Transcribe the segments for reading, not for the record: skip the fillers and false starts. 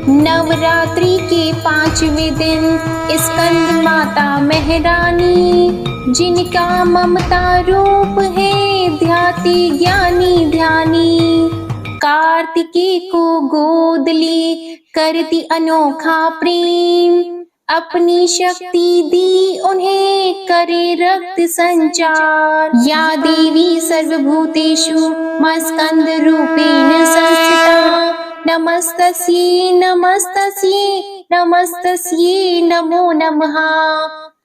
नवरात्रि के 5वें दिन स्कंद माता महारानी, जिनका ममता रूप है ध्याति ज्ञानी ध्यानी। कार्तिकेय को गोद ले करती अनोखा प्रेम, अपनी शक्ति दी उन्हें करे रक्त संचार। या देवी सर्वभूतेषु मस्कंद रूपेण संस्थिता, नमस्तस्यै नमस्तस्यै नमस्तस्यै नमो नमः।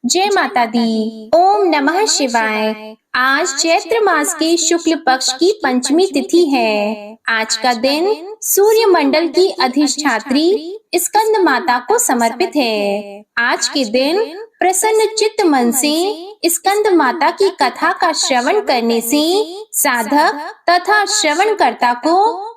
जय माता दी। ओम नमः शिवाय। आज चैत्र मास के शुक्ल पक्ष की पंचमी तिथि है। आज का दिन सूर्य मंडल की अधिष्ठात्री स्कंद माता को समर्पित है। आज के दिन प्रसन्न चित्त मन से स्कंद माता की कथा का श्रवण करने से साधक तथा श्रवणकर्ता को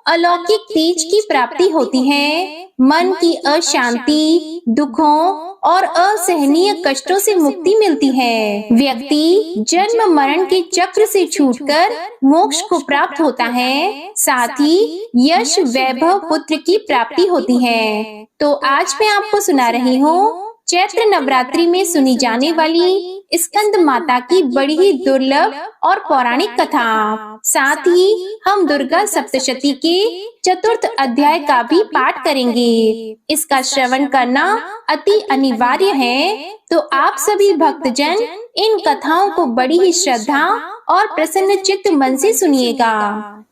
अलौकिक तेज की प्राप्ति होती है। मन की अशांति, दुखों और असहनीय कष्टों से मुक्ति मिलती है। व्यक्ति जन्म मरण के चक्र से छूटकर मोक्ष को प्राप्त होता है। साथ ही यश, वैभव, पुत्र की प्राप्ति होती है। तो आज मैं आपको सुना रही हूँ चैत्र नवरात्रि में सुनी जाने वाली स्कंद माता की बड़ी ही दुर्लभ और पौराणिक कथा। साथ ही हम दुर्गा सप्तशती के चतुर्थ अध्याय का भी पाठ करेंगे। इसका श्रवण करना अति अनिवार्य है। तो आप सभी भक्तजन इन कथाओं को बड़ी ही श्रद्धा और प्रसन्न चित्त मन से सुनिएगा।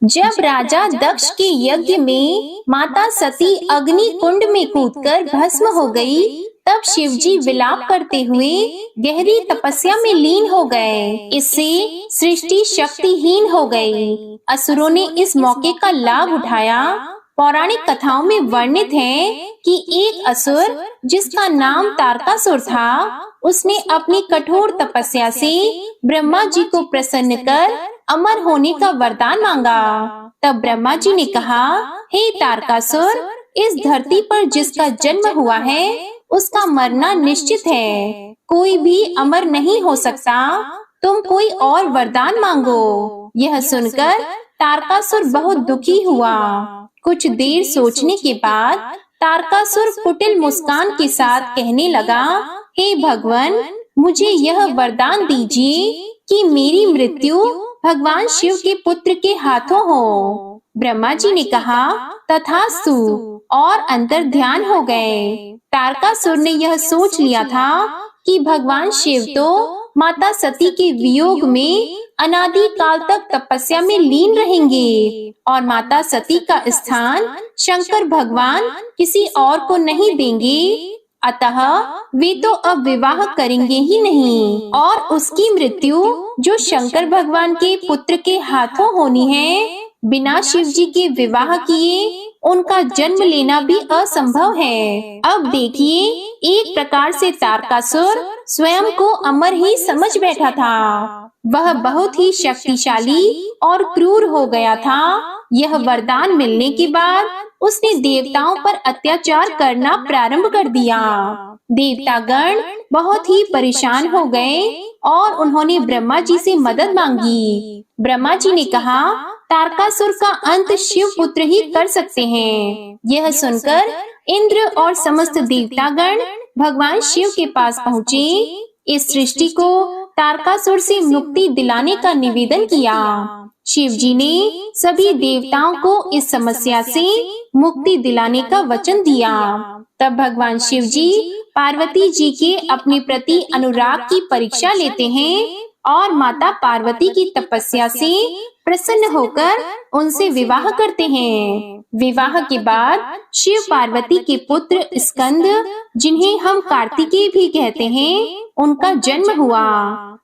जब राजा दक्ष के यज्ञ में माता सती अग्नि कुंड में कूदकर भस्म हो गई, तब शिवजी विलाप करते हुए गहरी तपस्या में लीन हो गए। इससे सृष्टि शक्तिहीन हो गई। असुरों ने इस मौके का लाभ उठाया। पौराणिक कथाओं में वर्णित है कि एक असुर जिसका नाम तारकासुर था, उसने अपनी कठोर तपस्या से ब्रह्मा जी को प्रसन्न कर अमर होने का वरदान मांगा। तब ब्रह्मा जी ने कहा, हे तारकासुर, इस धरती पर जिसका जन्म हुआ है उसका मरना निश्चित है। कोई भी अमर नहीं हो सकता। तुम कोई और वरदान मांगो। यह सुनकर तारकासुर बहुत दुखी हुआ। कुछ देर सोचने के बाद तारकासुर कुटिल मुस्कान के साथ कहने लगा, हे भगवान, मुझे यह वरदान दीजिए कि मेरी मृत्यु भगवान शिव के पुत्र के हाथों हो। ब्रह्मा जी ने कहा, तथास्तु, और अंतर ध्यान हो गए। तारकासुर ने यह सोच लिया था कि भगवान शिव तो माता सती के वियोग में अनादि काल तक तपस्या में लीन रहेंगे और माता सती का स्थान शंकर भगवान किसी और को नहीं देंगे। अतः वे तो अब विवाह करेंगे ही नहीं और उसकी मृत्यु जो शंकर भगवान के पुत्र के हाथों होनी है, बिना शिव जी के विवाह किए उनका जन्म लेना भी असंभव है। अब देखिए, एक प्रकार से तारकासुर स्वयं को अमर ही समझ बैठा था। वह बहुत ही शक्तिशाली और क्रूर हो गया था। यह वरदान मिलने के बाद उसने देवताओं पर अत्याचार करना प्रारंभ कर दिया। देवतागण बहुत ही परेशान हो गए और उन्होंने ब्रह्मा जी से मदद मांगी। ब्रह्मा जी ने कहा, तारकासुर का अंत शिव पुत्र ही कर सकते हैं। यह सुनकर इंद्र और समस्त देवतागण भगवान शिव के पास पहुँचे। इस सृष्टि को तारकासुर से मुक्ति दिलाने का निवेदन किया। शिव जी ने सभी देवताओं को इस समस्या से मुक्ति दिलाने का वचन दिया। तब भगवान शिव जी पार्वती जी के अपने प्रति अनुराग की परीक्षा लेते हैं और माता पार्वती की तपस्या से प्रसन्न होकर उनसे विवाह करते हैं। विवाह के बाद शिव पार्वती के पुत्र स्कंद, जिन्हें हम कार्तिकेय भी कहते हैं, उनका जन्म हुआ।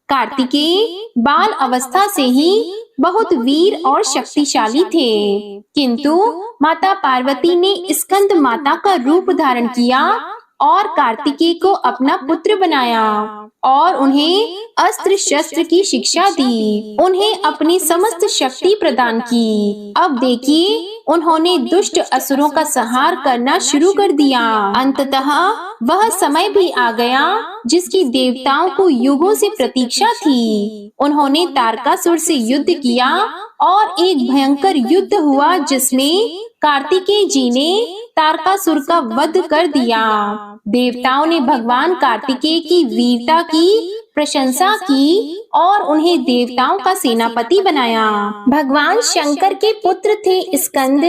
कार्तिकेय बाल अवस्था से ही बहुत वीर और शक्तिशाली थे, किंतु माता पार्वती ने स्कंद माता का रूप धारण किया और कार्तिकेय को अपना पुत्र बनाया और उन्हें अस्त्र शस्त्र की शिक्षा दी। उन्हें अपनी समस्त शक्ति प्रदान की। अब देखिए, उन्होंने दुष्ट असुरों का संहार करना शुरू कर दिया। अंततः वह समय भी आ गया जिसकी देवताओं को युगों से प्रतीक्षा थी। उन्होंने तारकासुर से युद्ध किया और एक भयंकर युद्ध हुआ जिसमें कार्तिकेय जी ने तारकासुर का वध कर दिया। देवताओं ने भगवान कार्तिकेय की वीरता की प्रशंसा की और उन्हें देवताओं का सेनापति बनाया। भगवान शंकर के पुत्र थे स्कंद,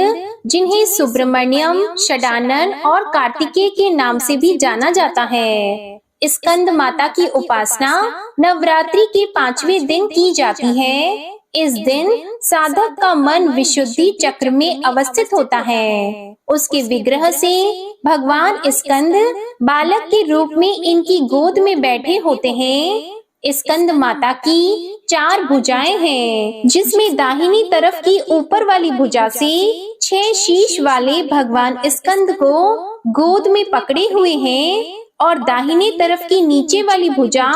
जिन्हें सुब्रमण्यम, षडानन और कार्तिकेय के नाम से भी जाना जाता है। स्कंद माता की उपासना नवरात्रि के 5वें दिन की जाती है। इस दिन साधक का मन विशुद्धि चक्र में अवस्थित होता है। उसके विग्रह से भगवान स्कंद बालक के रूप में इनकी गोद में बैठे होते हैं। स्कंद माता की 4 भुजाएं हैं, जिसमें दाहिनी तरफ की ऊपर वाली भुजा से 6 शीश वाले भगवान स्कंद को गोद में पकड़े हुए हैं और दाहिने तरफ की नीचे वाली भुजा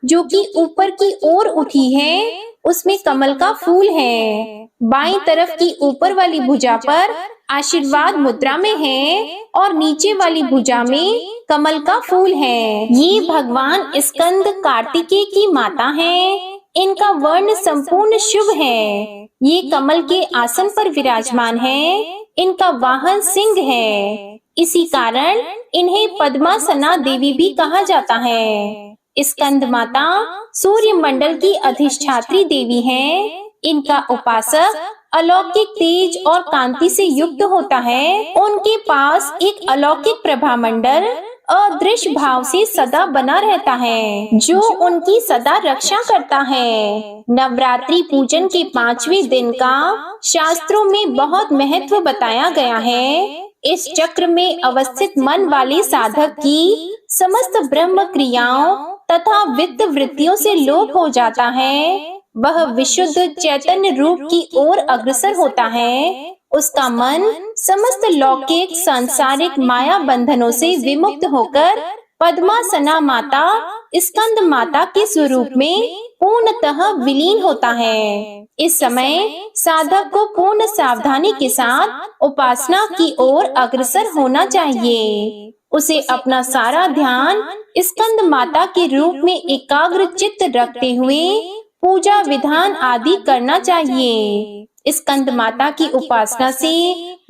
जो कि ऊपर की ओर उठी है, उसमें कमल का फूल है। बाईं तरफ की ऊपर वाली भुजा पर आशीर्वाद मुद्रा में है और नीचे वाली भुजा में कमल का फूल है। ये भगवान स्कंद कार्तिकेय की माता हैं। इनका वर्ण संपूर्ण शुभ है। ये कमल के आसन पर विराजमान है। इनका वाहन सिंह है। इसी कारण इन्हें पद्मासना देवी भी कहा जाता है। स्कंद माता सूर्य मंडल की अधिष्ठात्री देवी है। इनका उपासक अलौकिक तेज और कांति से युक्त होता है। उनके पास एक अलौकिक प्रभा मंडल अदृश्य भाव से सदा बना रहता है, जो उनकी सदा रक्षा करता है। नवरात्रि पूजन के 5वें दिन का शास्त्रों में बहुत महत्व बताया गया है। इस चक्र में अवस्थित मन वाले साधक की समस्त ब्रह्म क्रियाओं तथा वित्त वृत्तियों से लोप हो जाता है। वह विशुद्ध चैतन्य रूप की ओर अग्रसर होता है। उसका मन समस्त लौकिक सांसारिक माया बंधनों से विमुक्त होकर पद्मासना माता स्कंद माता के स्वरूप में पूर्णतः विलीन होता है। इस समय साधक को पूर्ण सावधानी के साथ उपासना की ओर अग्रसर होना चाहिए। उसे अपना सारा ध्यान स्कंद माता के रूप में एकाग्र चित्त रखते हुए पूजा विधान आदि करना चाहिए। स्कंद माता की उपासना से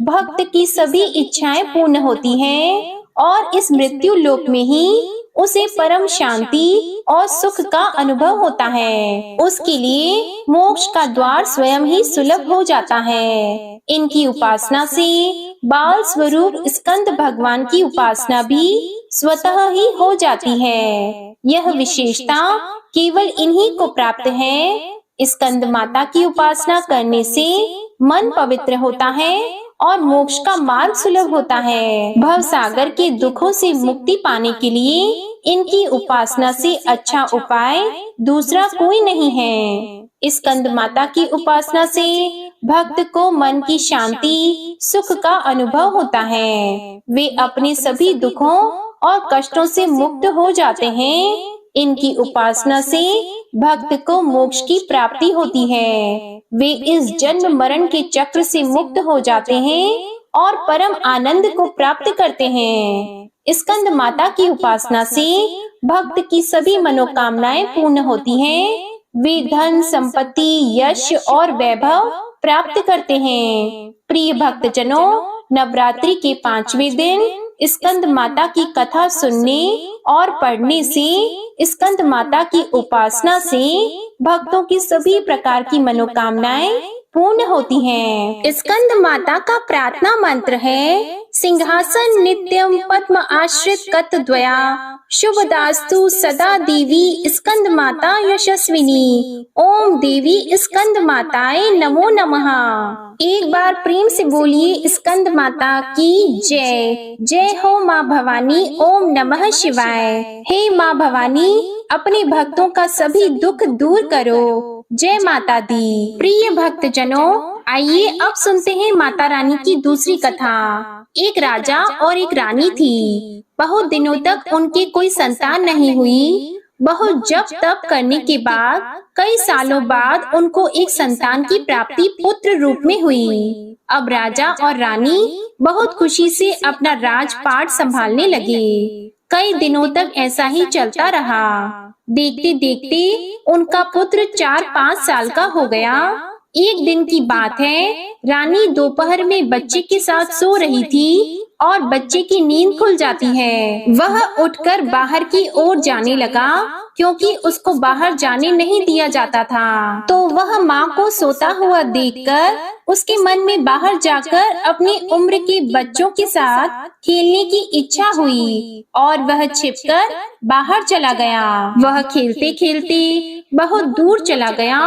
भक्त की सभी इच्छाएं पूर्ण होती हैं और इस मृत्यु लोक में ही उसे परम शांति और सुख का अनुभव होता है। उसके लिए मोक्ष का द्वार स्वयं ही सुलभ हो जाता है। इनकी उपासना से बाल स्वरूप स्कंद भगवान की उपासना भी स्वतः ही हो जाती है। यह विशेषता केवल इन्हीं को प्राप्त है। स्कंद माता की उपासना करने से मन पवित्र होता है और मोक्ष का मार्ग सुलभ होता है। भव सागर के दुखों से मुक्ति पाने के लिए इनकी उपासना से अच्छा उपाय दूसरा कोई नहीं है। स्कंद माता की उपासना से भक्त को मन की शांति सुख का अनुभव होता है। वे अपने सभी दुखों और कष्टों से मुक्त हो जाते हैं। इनकी उपासना से भक्त को मोक्ष की प्राप्ति होती है। वे इस जन्म मरण के चक्र से मुक्त हो जाते हैं और परम आनंद को प्राप्त करते हैं। स्कंद माता की उपासना से भक्त की सभी मनोकामनाएं पूर्ण होती हैं। वे धन संपत्ति यश और वैभव प्राप्त करते हैं। प्रिय भक्तजनों, नवरात्रि के 5वें दिन स्कंद माता की कथा सुनने और पढ़ने से, स्कंद माता की उपासना से भक्तों की सभी प्रकार की मनोकामनाएं पूर्ण होती हैं। स्कंद माता का प्रार्थना मंत्र है: सिंहासन नित्यम पद्म आश्रित कत द्वया शुभदास्तु सदा देवी स्कंद माता यशस्विनी। ओम देवी स्कंद माताए नमो नमः। एक बार प्रेम से बोलिए स्कंद माता की जय। जय हो माँ भवानी। ओम नमः शिवाय। हे माँ भवानी, अपने भक्तों का सभी दुख दूर करो। जय माता दी। प्रिय भक्तजनों, आइए अब सुनते हैं माता रानी की दूसरी कथा। एक राजा और एक रानी थी। बहुत दिनों तक उनके कोई संतान नहीं हुई। बहुत जप तप करने के बाद कई सालों बाद उनको एक संतान की प्राप्ति पुत्र रूप में हुई। अब राजा और रानी बहुत खुशी से अपना राजपाट संभालने लगे। कई दिनों तक ऐसा ही चलता रहा। देखते देखते उनका पुत्र 4-5 साल का हो गया। एक दिन की बात है, रानी दोपहर में बच्चे के साथ सो रही थी और बच्चे की नींद खुल जाती है। वह उठकर बाहर की ओर जाने लगा क्योंकि उसको बाहर जाने नहीं दिया जाता था। तो वह माँ को सोता हुआ देखकर उसके मन में बाहर जाकर अपनी उम्र के बच्चों के साथ खेलने की इच्छा हुई और वह छिपकर बाहर चला गया। वह खेलते खेलते बहुत दूर चला गया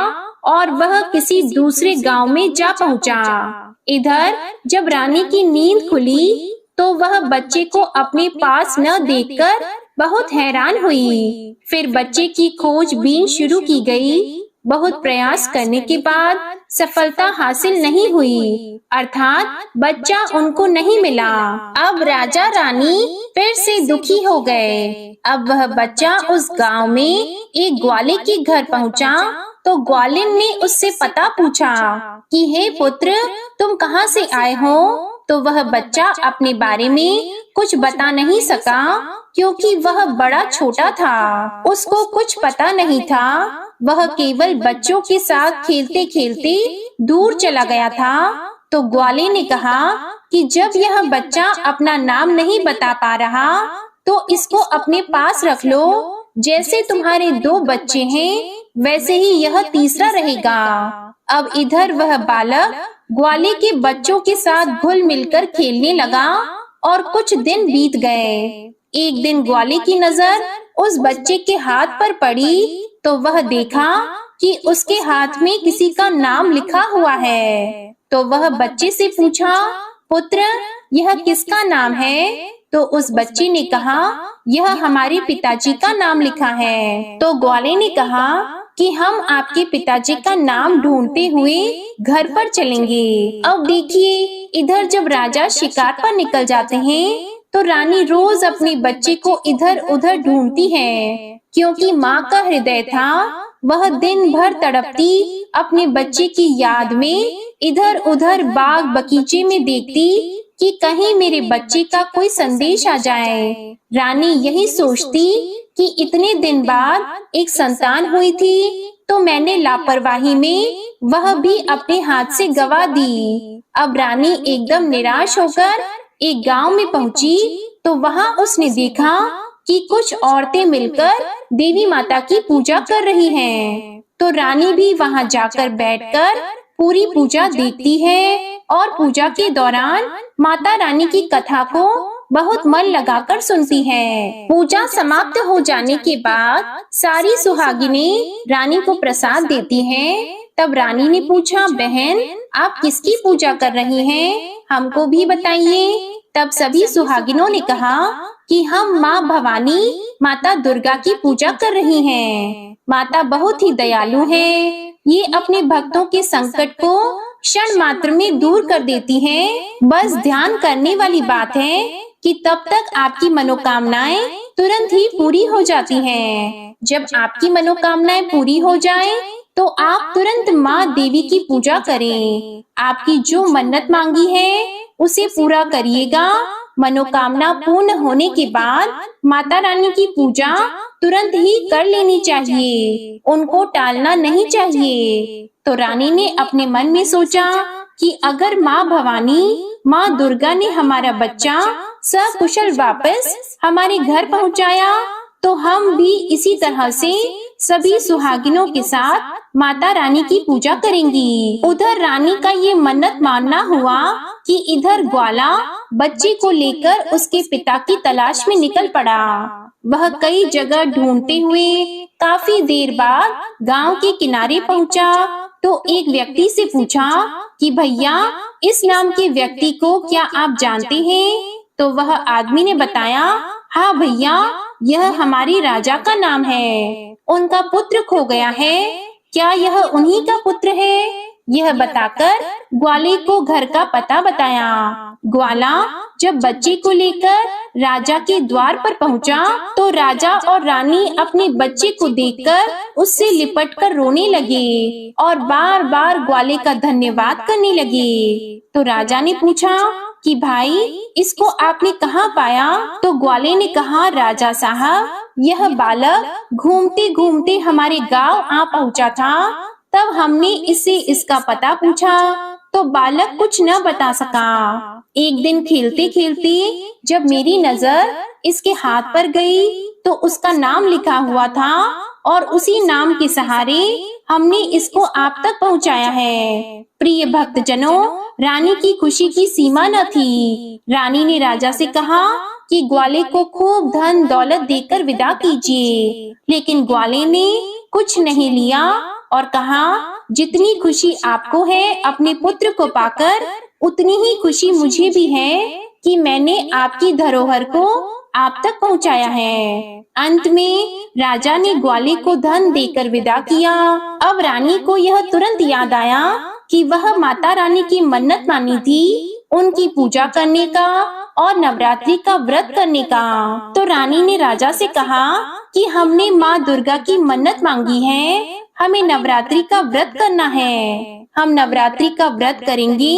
और वह किसी दूसरे गांव में जा पहुंचा। इधर जब रानी की नींद खुली तो वह बच्चे को अपने पास न देखकर बहुत हैरान हुई। फिर बच्चे की खोजबीन शुरू की गई। बहुत प्रयास करने के बाद सफलता हासिल नहीं हुई, अर्थात बच्चा उनको नहीं मिला। अब राजा रानी फिर से दुखी हो गए। अब वह बच्चा उस गांव में एक ग्वाले के घर पहुंचा तो ग्वालिन ने उससे पता पूछा कि हे पुत्र, तुम कहाँ से आए हो? तो वह बच्चा अपने बारे में कुछ बता नहीं सका क्योंकि वह बड़ा छोटा था। उसको कुछ पता नहीं था। वह केवल बच्चों के साथ खेलते खेलते दूर चला गया था। तो ग्वाले ने कहा कि जब यह बच्चा अपना नाम नहीं बता पा रहा तो इसको अपने पास रख लो। जैसे तुम्हारे 2 बच्चे हैं वैसे ही यह तीसरा रहेगा। अब इधर वह बालक ग्वाले के बच्चों के साथ घुल मिलकर खेलने लगा और कुछ दिन बीत गए। एक दिन ग्वाले की नजर उस बच्चे के हाथ पर पड़ी तो वह देखा कि उसके हाथ में किसी का नाम लिखा हुआ है। तो वह बच्चे से पूछा, पुत्र, यह किसका नाम है? तो उस बच्चे ने कहा, यह हमारे पिताजी का नाम लिखा है। तो ग्वाले ने कहा कि हम आपके पिताजी का नाम ढूंढते हुए घर पर चलेंगे। अब देखिए, इधर जब राजा शिकार पर निकल जाते हैं तो रानी रोज अपने बच्चे को इधर उधर ढूंढती है क्योंकि माँ का हृदय था। वह दिन भर तड़पती अपने बच्चे की याद में इधर उधर बाग बगीचे में देखती कि कहीं मेरे बच्चे का कोई संदेश आ जाए। रानी यही सोचती कि इतने दिन बाद एक संतान हुई थी तो मैंने लापरवाही में वह भी अपने हाथ से गवा दी। अब रानी एकदम निराश होकर एक गांव में पहुंची तो वहां उसने देखा कि कुछ औरतें मिलकर देवी माता की पूजा कर रही हैं। तो रानी भी वहां जाकर बैठकर पूरी पूजा देखती है और पूजा के दौरान माता रानी की कथा को बहुत मन लगाकर सुनती है। पूजा समाप्त हो जाने के बाद सारी सुहागिनें रानी को प्रसाद देती हैं। तब रानी ने पूछा, बहन, आप किसकी पूजा कर रही हैं? हमको भी बताइए। तब सभी सुहागिनों ने कहा कि हम माँ भवानी, माता दुर्गा की पूजा कर रही हैं। माता बहुत ही दयालु हैं। ये अपने भक्तों के संकट को क्षण मात्र में दूर कर देती हैं। बस ध्यान करने वाली बात है कि तब तक आपकी मनोकामनाएं तुरंत ही पूरी हो जाती हैं। जब आपकी मनोकामनाएं पूरी हो जाएं, तो आप तुरंत माँ देवी की पूजा करें। आपकी जो मन्नत मांगी है उसे पूरा करिएगा। मनोकामना पूर्ण होने के बाद माता रानी की पूजा तुरंत ही कर लेनी चाहिए, उनको टालना नहीं चाहिए। तो रानी ने अपने मन में सोचा कि अगर माँ भवानी, माँ दुर्गा ने हमारा बच्चा सकुशल वापस हमारे घर पहुँचाया तो हम भी इसी तरह से सभी सुहागिनों के साथ माता रानी की पूजा करेंगी। उधर रानी का ये मन्नत मानना हुआ कि इधर ग्वाला बच्चे को लेकर उसके पिता की तलाश में निकल पड़ा। वह कई जगह ढूंढते हुए काफी देर बाद गांव के किनारे पहुंचा तो एक व्यक्ति से पूछा कि भैया, इस नाम के व्यक्ति को क्या आप जानते हैं? तो वह आदमी ने बताया, हाँ भैया, यह हमारे राजा का नाम है। उनका पुत्र खो गया है। क्या यह उन्हीं का पुत्र है? यह बताकर ग्वाले को घर का पता बताया। ग्वाला जब बच्चे को लेकर राजा के द्वार पर पहुंचा तो राजा और रानी अपने बच्चे को देखकर उससे लिपटकर रोने लगे और बार बार ग्वाले का धन्यवाद करने लगे। तो राजा ने पूछा कि भाई, इसको आपने कहाँ पाया? तो ग्वाले ने कहा, राजा साहब, यह बालक घूमते घूमते हमारे गांव आ पहुंचा था तब हमने इससे इसका पता पूछा तो बालक कुछ न बता सका। एक दिन खेलते खेलते जब मेरी नजर इसके हाथ पर गई तो उसका नाम लिखा हुआ था और उसी नाम के सहारे हमने इसको आप तक पहुंचाया है। प्रिय भक्तजनों, रानी की खुशी की सीमा न थी। रानी ने राजा से कहा कि ग्वाले को खूब धन दौलत देकर विदा कीजिए, लेकिन ग्वाले ने कुछ नहीं लिया और कहा, जितनी खुशी आपको है अपने पुत्र को पाकर, उतनी ही खुशी मुझे भी है कि मैंने आपकी धरोहर को आप तक पहुंचाया है। अंत में राजा ने ग्वाले को धन देकर विदा किया। अब रानी को यह तुरंत याद आया कि वह माता रानी की मन्नत मानी थी, उनकी पूजा करने का और नवरात्रि का व्रत करने का। तो रानी ने राजा से कहा कि हमने माँ दुर्गा की मन्नत मांगी है, हमें नवरात्रि का व्रत करना है। हम नवरात्रि का व्रत करेंगे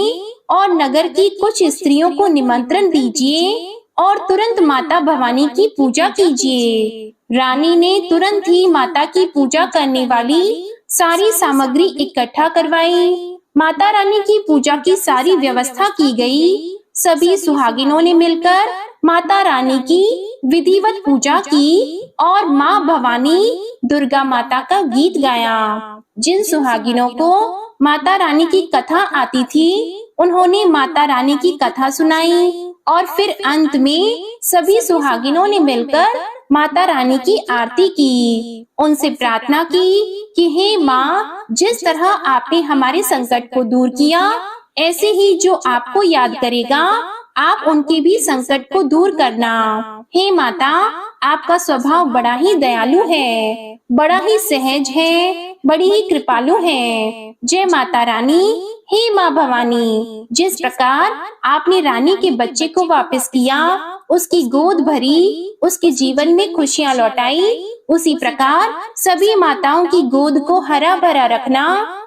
और नगर की कुछ स्त्रियों को निमंत्रण दीजिए और तुरंत माता भवानी की पूजा कीजिए। रानी ने तुरंत ही माता की पूजा करने वाली सारी सामग्री इकट्ठा करवाई। माता रानी की पूजा की सारी व्यवस्था की गई। सभी सुहागिनों ने मिलकर माता रानी की विधिवत पूजा की और माँ भवानी दुर्गा माता का गीत गाया। जिन सुहागिनों को माता रानी की कथा आती थी, उन्होंने माता रानी की कथा सुनाई और फिर अंत में सभी सुहागिनों ने मिलकर माता रानी की आरती की। उनसे प्रार्थना की कि हे माँ, जिस तरह आपने हमारे संकट को दूर किया, ऐसे ही जो आपको याद करेगा आप उनके भी संकट को दूर करना। हे माता, आपका स्वभाव बड़ा ही दयालु है, बड़ा ही सहज है, बड़ी ही कृपालु है। जय माता रानी। हे माँ भवानी, जिस प्रकार आपने रानी के बच्चे को वापस किया, उसकी गोद भरी, उसके जीवन में खुशियाँ लौटाई, उसी प्रकार सभी माताओं की गोद को हरा भरा रखना,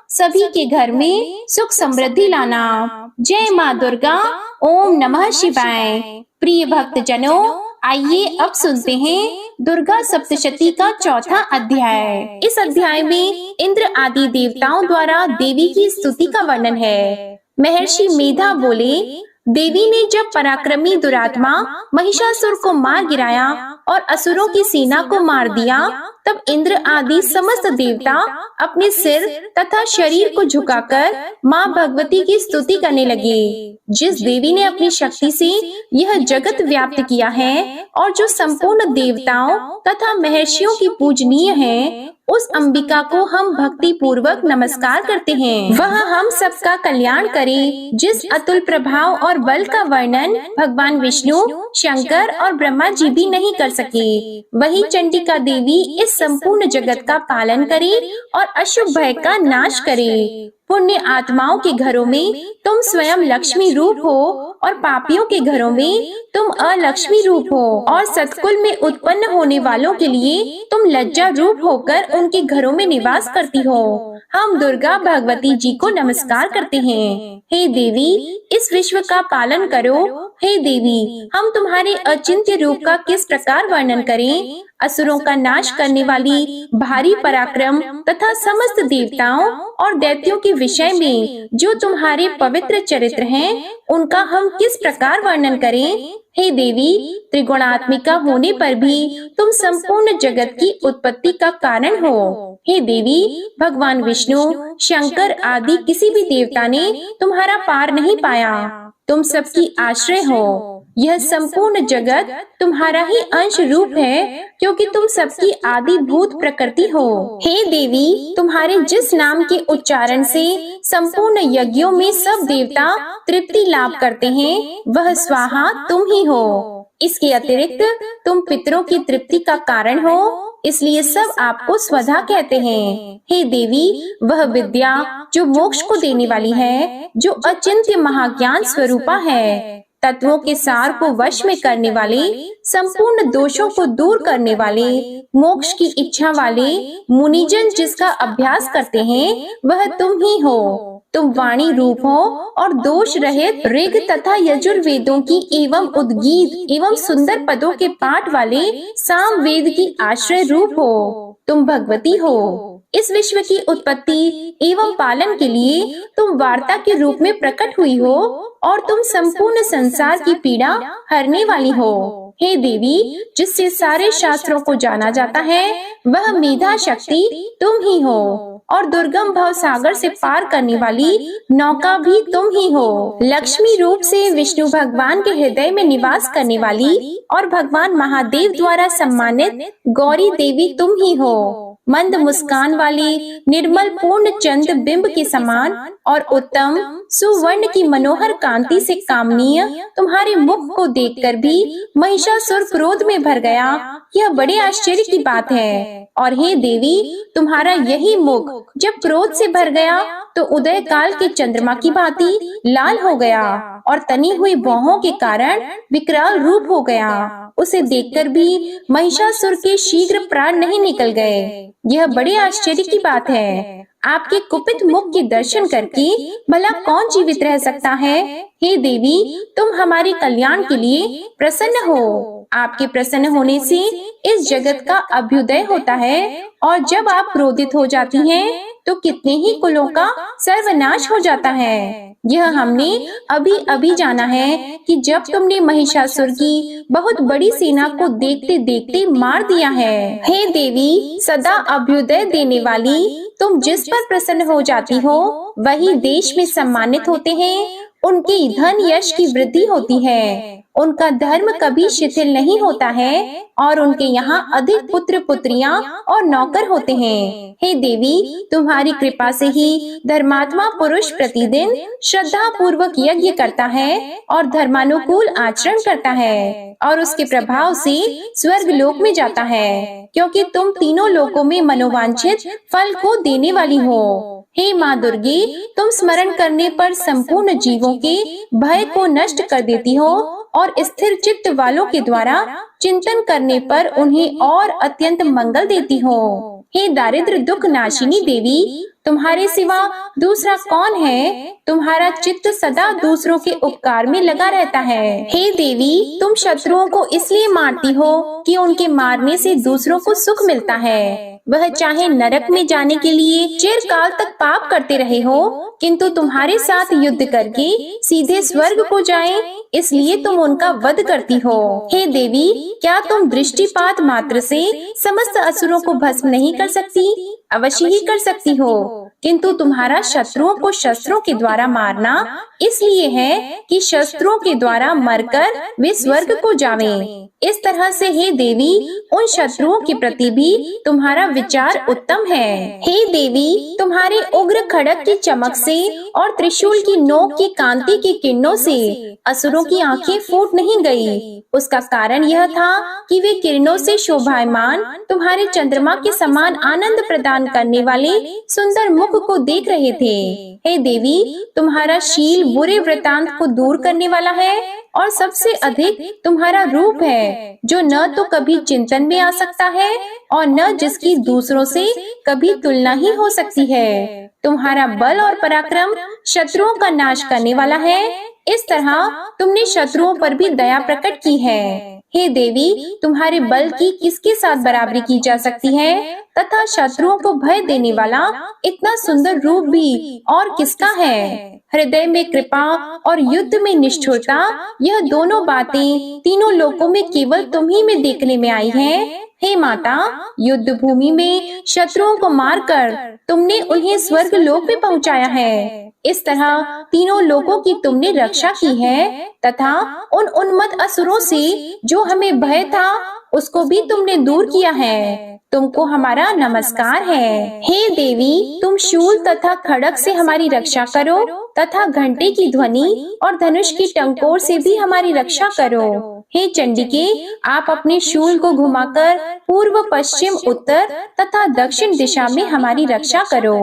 सभी के घर में सुख समृद्धि लाना। जय माँ दुर्गा। ओम नमः शिवाय। प्रिय भक्तजनों, आइए अब सुनते हैं दुर्गा सप्तशती का चौथा अध्याय। इस अध्याय में इंद्र आदि देवताओं द्वारा देवी की स्तुति का वर्णन है। महर्षि मेधा बोले, देवी ने जब पराक्रमी दुरात्मा महिषासुर को मार गिराया और असुरों की सेना को मार दिया, तब इंद्र आदि समस्त देवता अपने सिर तथा शरीर को झुकाकर माँ भगवती की स्तुति करने लगे। जिस देवी ने अपनी शक्ति से यह जगत व्याप्त किया है और जो संपूर्ण देवताओं तथा महर्षियों की पूजनीय है, उस अंबिका को हम भक्ति पूर्वक नमस्कार करते हैं। वह हम सबका कल्याण करे। जिस अतुल प्रभाव और बल का वर्णन भगवान विष्णु, शंकर और ब्रह्मा जी भी नहीं कर सके, वही चंडिका देवी इस संपूर्ण जगत का पालन करे और अशुभ भय का नाश करे। पुण्य आत्माओं के घरों में तुम स्वयं लक्ष्मी रूप हो और पापियों के घरों में तुम अलक्ष्मी रूप हो और सतकुल में उत्पन्न होने वालों के लिए तुम लज्जा रूप होकर उनके घरों में निवास करती हो। हम दुर्गा भगवती जी को नमस्कार करते हैं। हे देवी, इस विश्व का पालन करो। हे देवी, हम तुम्हारे अचिंत्य रूप का किस प्रकार वर्णन करें। असुरों का नाश करने वाली भारी पराक्रम तथा समस्त देवताओं और दैत्यों के विषय में जो तुम्हारे पवित्र चरित्र हैं, उनका हम किस प्रकार वर्णन करें। हे देवी, त्रिगुणात्मिका होने पर भी तुम संपूर्ण जगत की उत्पत्ति का कारण हो। हे देवी, भगवान विष्णु, शंकर आदि किसी भी देवता ने तुम्हारा पार नहीं पाया। तुम सबकी आश्रय हो। यह संपूर्ण जगत तुम्हारा ही अंश रूप है, क्योंकि तुम सबकी आदि भूत प्रकृति हो। हे देवी, तुम्हारे जिस नाम के उच्चारण से संपूर्ण यज्ञों में सब देवता तृप्ति लाभ करते हैं, वह स्वाहा तुम ही हो। इसके अतिरिक्त तुम पितरों की तृप्ति का कारण हो, इसलिए सब आपको स्वधा कहते हैं। हे देवी, वह विद्या जो मोक्ष को देने वाली है, जो अचिंत्य महाज्ञान स्वरूपा है, तत्वों के सार को वश में करने वाले, संपूर्ण दोषों को दूर करने वाले, मोक्ष की इच्छा वाले मुनिजन जिसका अभ्यास करते हैं, वह तुम ही हो। तुम वाणी रूप हो और दोष रहित ऋग तथा यजुर्वेदों की एवं उद्गीत एवं सुंदर पदों के पाठ वाले साम वेद की आश्रय रूप हो। तुम भगवती हो। इस विश्व की उत्पत्ति एवं पालन के लिए तुम वार्ता के रूप में प्रकट हुई हो और तुम संपूर्ण संसार की पीड़ा हरने वाली हो। हे देवी, जिससे सारे शास्त्रों को जाना जाता है, वह मेधा शक्ति तुम ही हो और दुर्गम भव सागर से पार करने वाली नौका भी तुम ही हो। लक्ष्मी रूप से विष्णु भगवान के हृदय में निवास करने वाली और भगवान महादेव द्वारा सम्मानित गौरी देवी तुम ही हो। मंद मुस्कान वाली निर्मल पूर्ण चंद्र बिंब के समान और उत्तम सुवर्ण की मनोहर कांति से कामनीय तुम्हारे मुख को देखकर भी महिषासुर क्रोध में भर गया। यह बड़े आश्चर्य की बात है। और हे देवी, तुम्हारा यही मुख जब क्रोध से भर गया तो उदय काल के चंद्रमा की भांति लाल हो गया और तनी हुई भौहों के कारण विकराल रूप हो गया। उसे देखकर भी महिषासुर के शीघ्र प्राण नहीं निकल गए। यह बड़े आश्चर्य की बात है। आपके कुपित मुख के दर्शन करके भला कौन जीवित रह सकता है। हे देवी, तुम हमारे कल्याण के लिए प्रसन्न हो। आपके प्रसन्न होने से इस जगत का अभ्युदय होता है और जब आप क्रोधित हो जाती हैं, तो कितने ही कुलों का सर्वनाश हो जाता है। यह हमने अभी अभी जाना है कि जब तुमने महिषासुर की बहुत बड़ी सेना को देखते देखते मार दिया है। हे देवी, सदा अभ्युदय देने वाली, तुम जिस पर प्रसन्न हो जाती हो वही देश में सम्मानित होते हैं। उनकी धन यश की वृद्धि होती है, उनका धर्म कभी शिथिल नहीं होता है और उनके यहाँ अधिक पुत्र पुत्रियां और नौकर होते हैं। हे देवी, तुम्हारी कृपा से ही धर्मात्मा पुरुष प्रतिदिन श्रद्धा पूर्वक यज्ञ करता है और धर्मानुकूल आचरण करता है और उसके प्रभाव से स्वर्ग लोक में जाता है, क्योंकि तुम तीनों लोकों में मनोवांछित फल को देने वाली हो। हे माँ दुर्गे, तुम स्मरण करने पर संपूर्ण जीवों के भय को नष्ट कर देती हो और स्थिर चित्त वालों के द्वारा चिंतन करने पर उन्हें और अत्यंत मंगल देती हो। हे दारिद्र दुख नाशिनी देवी, तुम्हारे सिवा दूसरा कौन है। तुम्हारा चित्त सदा दूसरों के उपकार में लगा रहता है। हे देवी, तुम शत्रुओं को इसलिए मारती हो कि उनके मारने से दूसरों को सुख मिलता है। वह चाहे नरक में जाने के लिए चिरकाल तक पाप करते रहे हो, किंतु तुम्हारे साथ युद्ध करके सीधे स्वर्ग को जाएं, इसलिए तुम उनका वध करती हो। हे देवी, क्या तुम दृष्टिपात मात्र से समस्त असुरों को भस्म नहीं कर सकती? अवश्य ही कर सकती हो, किंतु तुम्हारा शत्रुओं को शस्त्रों के द्वारा मारना इसलिए है कि शस्त्रों के द्वारा मरकर वे स्वर्ग को जावें। इस तरह से हे देवी, उन शत्रुओं के प्रति भी तुम्हारा विचार उत्तम है। हे देवी, तुम्हारे उग्र खड़ग की चमक से और त्रिशूल की नोक की कांति की किरणों से असुरों की आंखें फूट नहीं गई। उसका कारण यह था कि वे किरणों से शोभायमान तुम्हारे चंद्रमा के समान आनंद प्रदान करने वाले सुंदर मुख को देख रहे थे। हे देवी, तुम्हारा शील बुरे वृतांत को दूर करने वाला है और सबसे अधिक तुम्हारा रूप है, जो न तो कभी चिंतन में आ सकता है और न जिसकी दूसरों से कभी तुलना ही हो सकती है। तुम्हारा बल और पराक्रम शत्रुओं का नाश करने वाला है। इस तरह तुमने शत्रुओं पर भी दया प्रकट की है। हे देवी, तुम्हारे बल की किसके साथ बराबरी की जा सकती है तथा शत्रुओं को भय देने वाला इतना सुंदर रूप भी और किसका है। हृदय में कृपा और युद्ध में निष्ठुरता, यह दोनों बातें तीनों लोकों में केवल तुम ही में देखने में आई हैं। हे माता, युद्ध भूमि में शत्रुओं को मारकर तुमने उन्हें स्वर्ग लोक में पहुंचाया है। इस तरह तीनों लोकों की तुमने रक्षा की है तथा उन उन्मत्त असुरों से जो हमें भय था उसको भी तुमने दूर किया है। तुमको हमारा नमस्कार है। हे देवी, तुम शूल तथा खड़ग से हमारी रक्षा करो तथा घंटे की ध्वनि और धनुष की टंकोर से भी हमारी रक्षा करो। हे चंडिके, आप अपने शूल को घुमाकर पूर्व पश्चिम उत्तर तथा दक्षिण दिशा में हमारी रक्षा करो।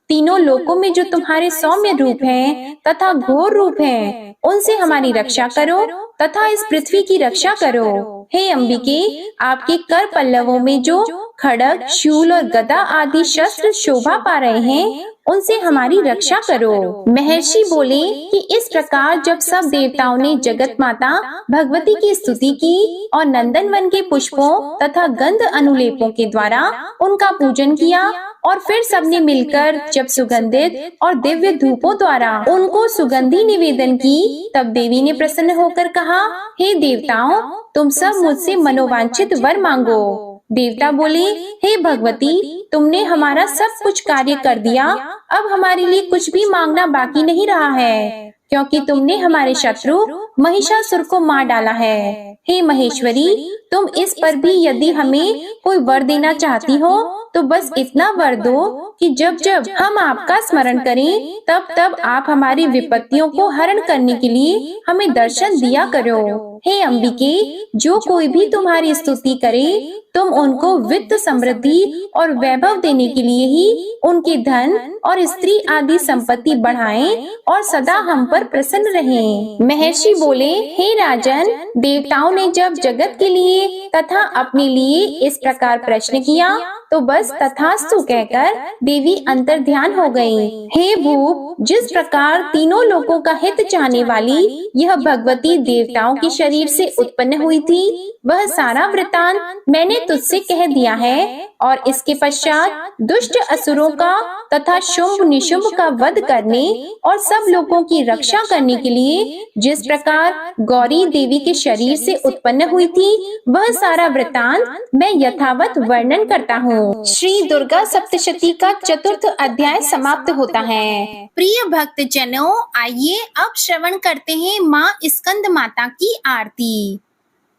तीनों लोकों में जो तुम्हारे सौम्य रूप हैं तथा घोर रूप हैं, उनसे हमारी रक्षा करो तथा इस पृथ्वी की रक्षा करो। हे अंबिके, आपके कर पल्लवों में जो खड़ग, शूल और गदा आदि शस्त्र शोभा पा रहे हैं, उनसे हमारी रक्षा करो। महर्षि बोले कि इस प्रकार जब सब देवताओं ने जगत माता भगवती की स्तुति की और नंदन वन के पुष्पों तथा गंध अनुलेपों के द्वारा उनका पूजन किया और फिर सबने मिलकर जब सुगंधित और दिव्य धूपों द्वारा उनको सुगंधी निवेदन की, तब देवी ने प्रसन्न होकर कहा, हे देवताओं, तुम सब मुझसे मनोवांछित वर मांगो। देवता बोले, हे भगवती, तुमने हमारा सब कुछ कार्य कर दिया, अब हमारे लिए कुछ भी मांगना बाकी नहीं रहा है, क्योंकि तुमने हमारे शत्रु महिषासुर को मार डाला है। हे महेश्वरी, तुम इस पर भी यदि हमें कोई वर देना चाहती हो तो बस इतना वर दो कि जब जब हम आपका स्मरण करें तब तब आप हमारी विपत्तियों को हरण करने के लिए हमें दर्शन दिया करो। हे अंबिके, जो कोई भी तुम्हारी स्तुति करे तुम उनको वित्त समृद्धि और वैभव देने के लिए ही उनके धन और स्त्री आदि संपत्ति बढ़ाएं और सदा हम पर प्रसन्न रहें। महर्षि बोले, हे राजन, देवताओं ने जब जगत के लिए तथा अपने लिए इस प्रकार प्रश्न किया तो बस तथास्तु कहकर देवी अंतर ध्यान हो गयी। हे भूप, जिस प्रकार तीनों लोगों का हित चाहने वाली यह भगवती देवताओं के शरीर से उत्पन्न हुई थी, वह सारा वृतांत मैंने तुझसे कह दिया है और इसके पश्चात दुष्ट असुरों का तथा शुंभ निशुंभ का वध करने और सब लोगों की रक्षा करने के लिए जिस प्रकार गौरी देवी के शरीर से उत्पन्न हुई थी, वह सारा वृतांत मैं यथावत वर्णन करता हूँ। श्री दुर्गा सप्तशती का चतुर्थ अध्याय समाप्त होता है। प्रिय भक्त जनों, आइए अब श्रवण करते हैं माँ स्कंद माता की आरती।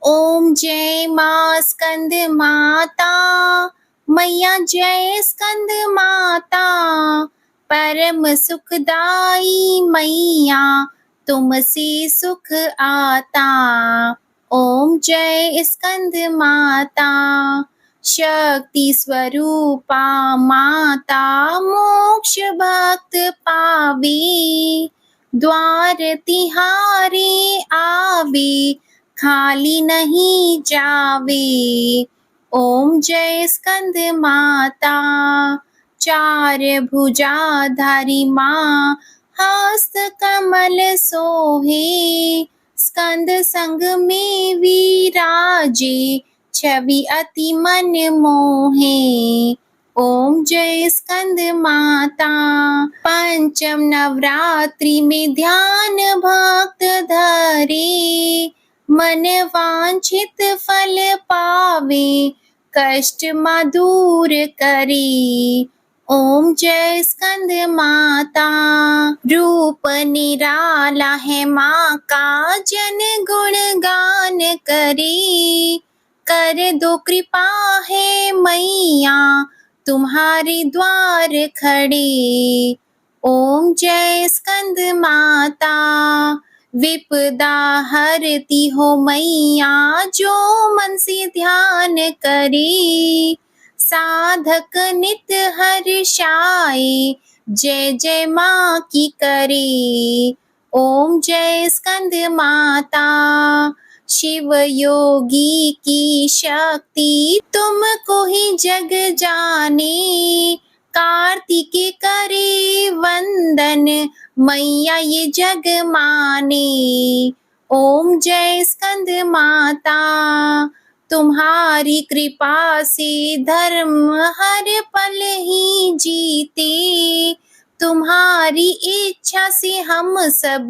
ओम जय माँ स्कंद माता, मैया जय स्कंद माता, परम सुखदाई मैया तुमसे सुख आता। ओम जय स्कंद माता, शक्ति स्वरूपा माता मोक्ष भक्त पावे, द्वार तिहारे आवे खाली नहीं जावे। ओम जय स्कंद माता, चार भुजाधारी माँ हस्त कमल सोहे, स्कंद संग में विराजे छवि अति मन मोहे। ओम जय स्कंद माता, पंचम नवरात्रि में ध्यान भक्त धरे, मन वांछित फल पावे कष्ट माँ दूर करे। ओम जय स्कंद माता, रूप निराला है माँ का जन गुण गान करे, कर दो कृपा है मैया तुम्हारे द्वार खड़े। ओम जय स्कंद माता, विपदा हरती हो मैया जो मन से ध्यान करे, साधक नित हर्षाए जय जय माँ की करे। ओम जय स्कंद माता, शिव योगी की शक्ति तुमको ही जग जाने, कार्तिके करे वंदन मैया ये जग माने। ओम जय स्कंद माता, तुम्हारी कृपा से धर्म हर पल ही जीते, तुम्हारी इच्छा से हम सब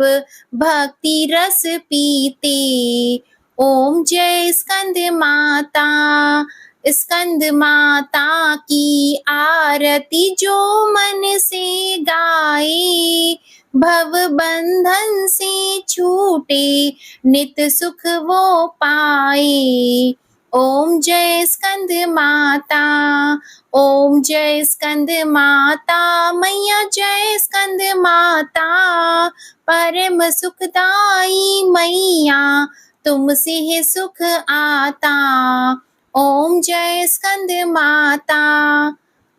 भक्ति रस पीते। ओम जय स्कंद माता, स्कंद माता की आरती जो मन से गाए, भव बंधन से छूटे नित सुख वो पाए। ओम जय स्कंद माता, ओम जय स्कंद माता, मैया जय स्कंद माता, परम सुखदाई मैया तुमसे है सुख आता। ओम जय स्कंद माता,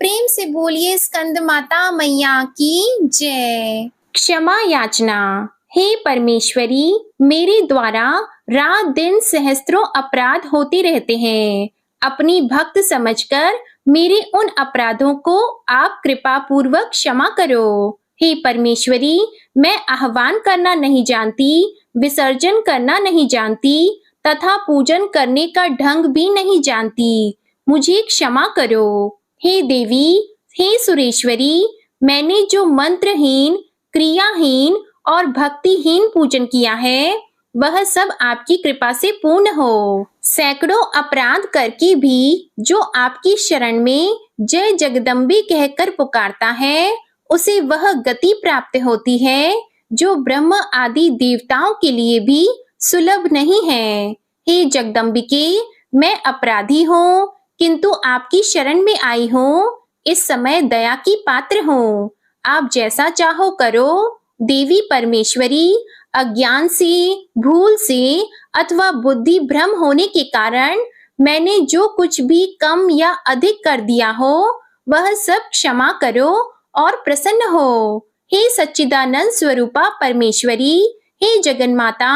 प्रेम से बोलिए स्कंद माता मैया की जय। क्षमा याचना। हे परमेश्वरी, मेरे द्वारा रात दिन सहस्त्रों अपराध होते रहते हैं, अपनी भक्त समझकर मेरे उन अपराधों को आप कृपा पूर्वक क्षमा करो। हे परमेश्वरी, मैं आह्वान करना नहीं जानती, विसर्जन करना नहीं जानती तथा पूजन करने का ढंग भी नहीं जानती। मुझे क्षमा करो। हे देवी, हे सुरेश्वरी, मैंने जो मंत्रहीन, क्रियाहीन और भक्तिहीन पूजन किया है, वह सब आपकी कृपा से पूर्ण हो। सैकड़ों अपराध करके भी जो आपकी शरण में जय जगदम्बे कहकर पुकारता है, उसे वह गति प्राप्त होती है जो ब्रह्म आदि देवताओं के लिए भी सुलभ नहीं है। हे जगदम्बिके, मैं अपराधी हूँ, किंतु आपकी शरण में आई हूँ। इस समय दया की पात्र हूँ। आप जैसा चाहो करो। देवी परमेश्वरी, अज्ञान से, भूल से अथवा बुद्धि भ्रम होने के कारण मैंने जो कुछ भी कम या अधिक कर दिया हो, वह सब क्षमा करो और प्रसन्न हो। हे सच्चिदानंद स्वरूपा परमेश्वरी, हे जगन्माता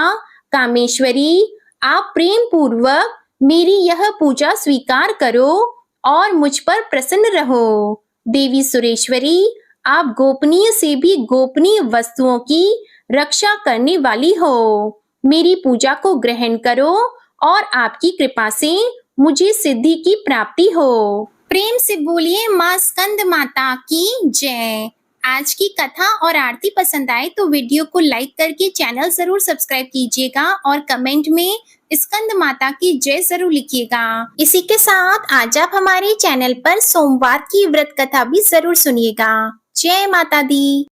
कामेश्वरी, आप प्रेम पूर्वक मेरी यह पूजा स्वीकार करो और मुझ पर प्रसन्न रहो। देवी सुरेश्वरी, आप गोपनीय से भी गोपनीय वस्तुओं की रक्षा करने वाली हो। मेरी पूजा को ग्रहण करो और आपकी कृपा से मुझे सिद्धि की प्राप्ति हो। प्रेम से बोलिए माँ स्कंद माता की जय। आज की कथा और आरती पसंद आए तो वीडियो को लाइक करके चैनल जरूर सब्सक्राइब कीजिएगा और कमेंट में स्कंद माता की जय जरूर लिखिएगा। इसी के साथ आज आप हमारे चैनल पर सोमवार की व्रत कथा भी जरूर सुनिएगा। जय माता दी।